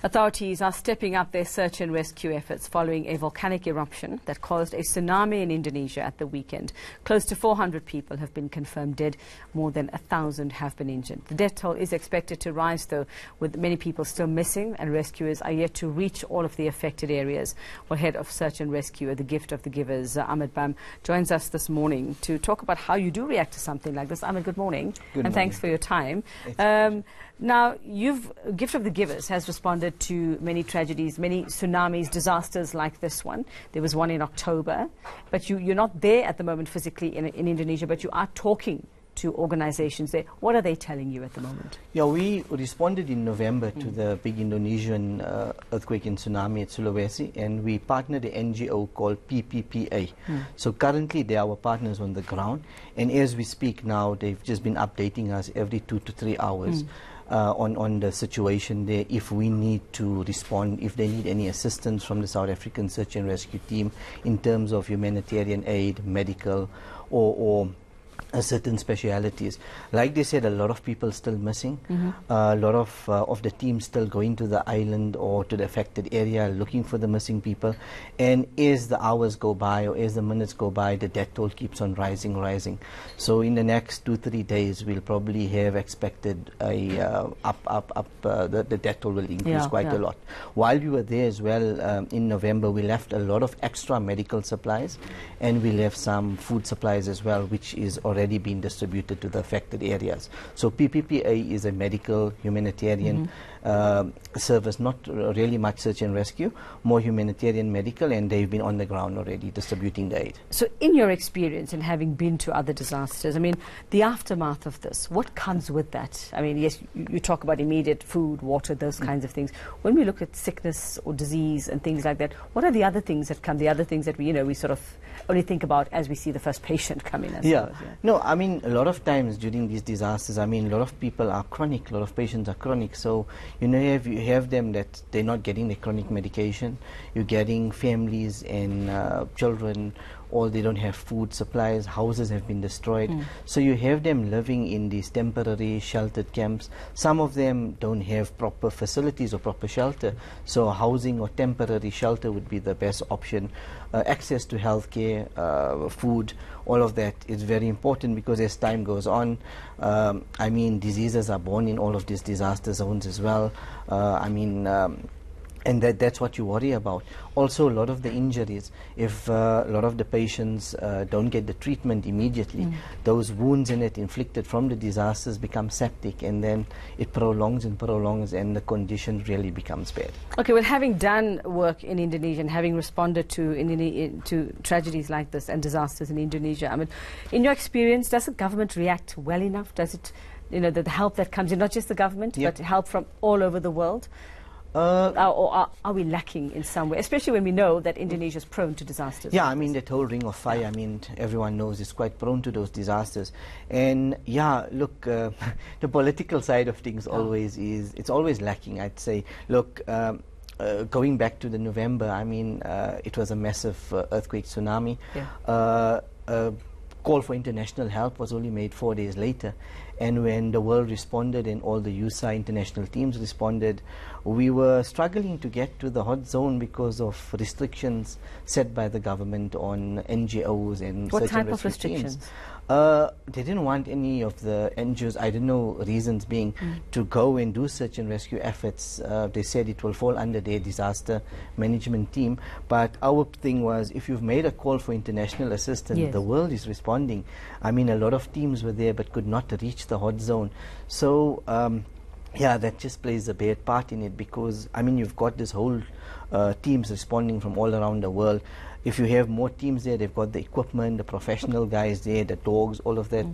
Authorities are stepping up their search and rescue efforts following a volcanic eruption that caused a tsunami in Indonesia at the weekend. Close to 400 people have been confirmed dead. More than 1,000 have been injured. The death toll is expected to rise, though, with many people still missing, and rescuers are yet to reach all of the affected areas. Well, Head of Search and Rescue at the Gift of the Givers, Ahmed Bam, joins us this morning to talk about how you do react to something like this. Ahmed, good morning. Good morning. Thanks for your time. Now, Gift of the Givers has responded to many tragedies, many tsunamis, disasters like this one. There was one in October, but you're not there at the moment physically in Indonesia, but you are talking to organizations there. What are they telling you at the moment? Yeah, we responded in November to the big Indonesian earthquake and tsunami at Sulawesi, and we partnered an NGO called PPPA. So currently they are our partners on the ground, and as we speak now, they've just been updating us every 2 to 3 hours. On the situation there, if we need to respond, if they need any assistance from the South African Search and Rescue Team in terms of humanitarian aid, medical, or certain specialities. Like they said, a lot of people still missing. A lot of the team still going to the island or to the affected area looking for the missing people. And as the hours go by or as the minutes go by, the death toll keeps on rising. So in the next 2-3 days, we'll probably have expected the death toll will increase quite a lot. While we were there as well in November, we left a lot of extra medical supplies, and we left some food supplies as well, which is already been distributed to the affected areas. So PPPA is a medical humanitarian service, not really much search and rescue, more humanitarian medical, and they've been on the ground already distributing the aid. So in your experience and having been to other disasters, I mean, the aftermath of this, what comes with that? I mean, yes, you talk about immediate food, water, those kinds of things. When we look at sickness or disease and things like that, what are the other things that come, the other things that we sort of only think about as we see the first patient come in? No, I mean, a lot of times during these disasters, I mean, a lot of people are chronic, a lot of patients are chronic, so you have them that they're not getting the chronic medication. You're getting families and children, or they don't have food supplies, houses have been destroyed. So you have them living in these temporary sheltered camps. Some of them don't have proper facilities or proper shelter, so housing or temporary shelter would be the best option. Access to healthcare, food, all of that is very important, because as time goes on, I mean, diseases are born in all of these disaster zones as well. And that's what you worry about. Also, a lot of the injuries, if a lot of the patients don't get the treatment immediately, those wounds in it inflicted from the disasters become septic, and then it prolongs, and the condition really becomes bad. Okay, well, having done work in Indonesia and having responded to tragedies like this and disasters in Indonesia, I mean, in your experience, does the government react well enough? Does it, the help that comes in, not just the government, but help from all over the world? Or are we lacking in some way, especially when we know that Indonesia is prone to disasters? Yeah, I mean, that whole ring of fire, I mean, everyone knows it's quite prone to those disasters. And yeah, look, the political side of things it's always lacking, I'd say. Look, going back to the November, I mean, it was a massive earthquake, tsunami. Call for international help was only made 4 days later, and when the world responded and all the USA international teams responded, we were struggling to get to the hot zone because of restrictions set by the government on NGOs and what search type and of rescue restrictions? teams. They didn't want any of the NGOs, I don't know reasons being, to go and do search and rescue efforts. They said it will fall under their disaster management team. But our thing was, if you've made a call for international assistance, the world is responding. I mean, a lot of teams were there but could not reach the hot zone. So, yeah, that just plays a bad part in it, because, I mean, you've got this whole teams responding from all around the world. If you have more teams there, they've got the equipment, the professional guys there, the dogs, all of that,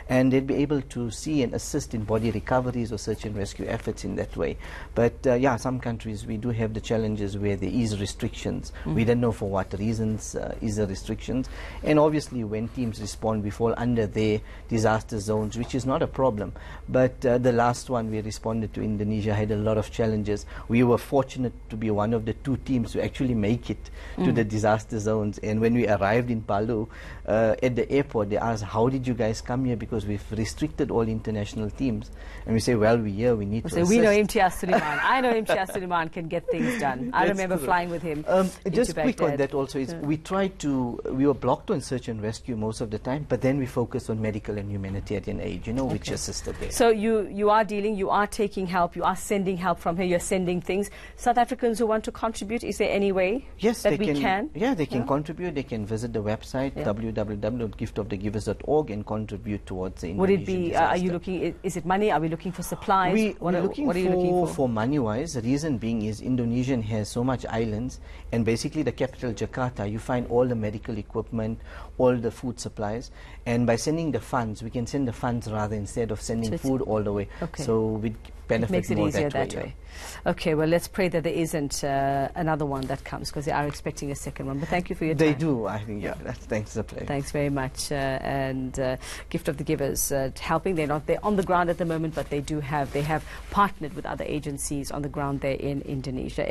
and they'd be able to see and assist in body recoveries or search and rescue efforts in that way. But yeah, some countries, we do have the challenges where there is restrictions. We don't know for what reasons is the restrictions, and obviously when teams respond, we fall under their disaster zones, which is not a problem. But the last one we responded to, Indonesia, had a lot of challenges. We were fortunate to be one of the 2 teams to actually make it to the disaster disaster zones. And when we arrived in Palu, at the airport, they asked, how did you guys come here? Because we've restricted all international teams. And we say, well, we're here, we need to assist. We know Imtiaz Suleiman. I know Imtiaz Suleiman can get things done. I remember flying with him. Just quick on that also is we were blocked on search and rescue most of the time, but then we focused on medical and humanitarian aid, which assisted there. So you are dealing, you are taking help, you are sending help from here, you're sending things. South Africans who want to contribute, is there any way that we can? Yeah, they can contribute. They can visit the website, www.giftofthegivers.org, and contribute towards the Indonesian Would it be, disaster. are you looking, is it money? Are we looking for supplies? What are you looking for money-wise? The reason being is Indonesia has so much islands, and basically the capital, Jakarta, you find all the medical equipment, all the food supplies, and by sending the funds, we can send the funds rather instead of sending food all the way. Okay. So we benefit it makes it more easier that way. Okay, well, let's pray that there isn't another one that comes, because they are expecting a second one. But thank you for your time. They do, I think, yeah. Thanks, it's a pleasure. Thanks very much. And Gift of the Givers helping. They're on the ground at the moment, but they have partnered with other agencies on the ground there in Indonesia.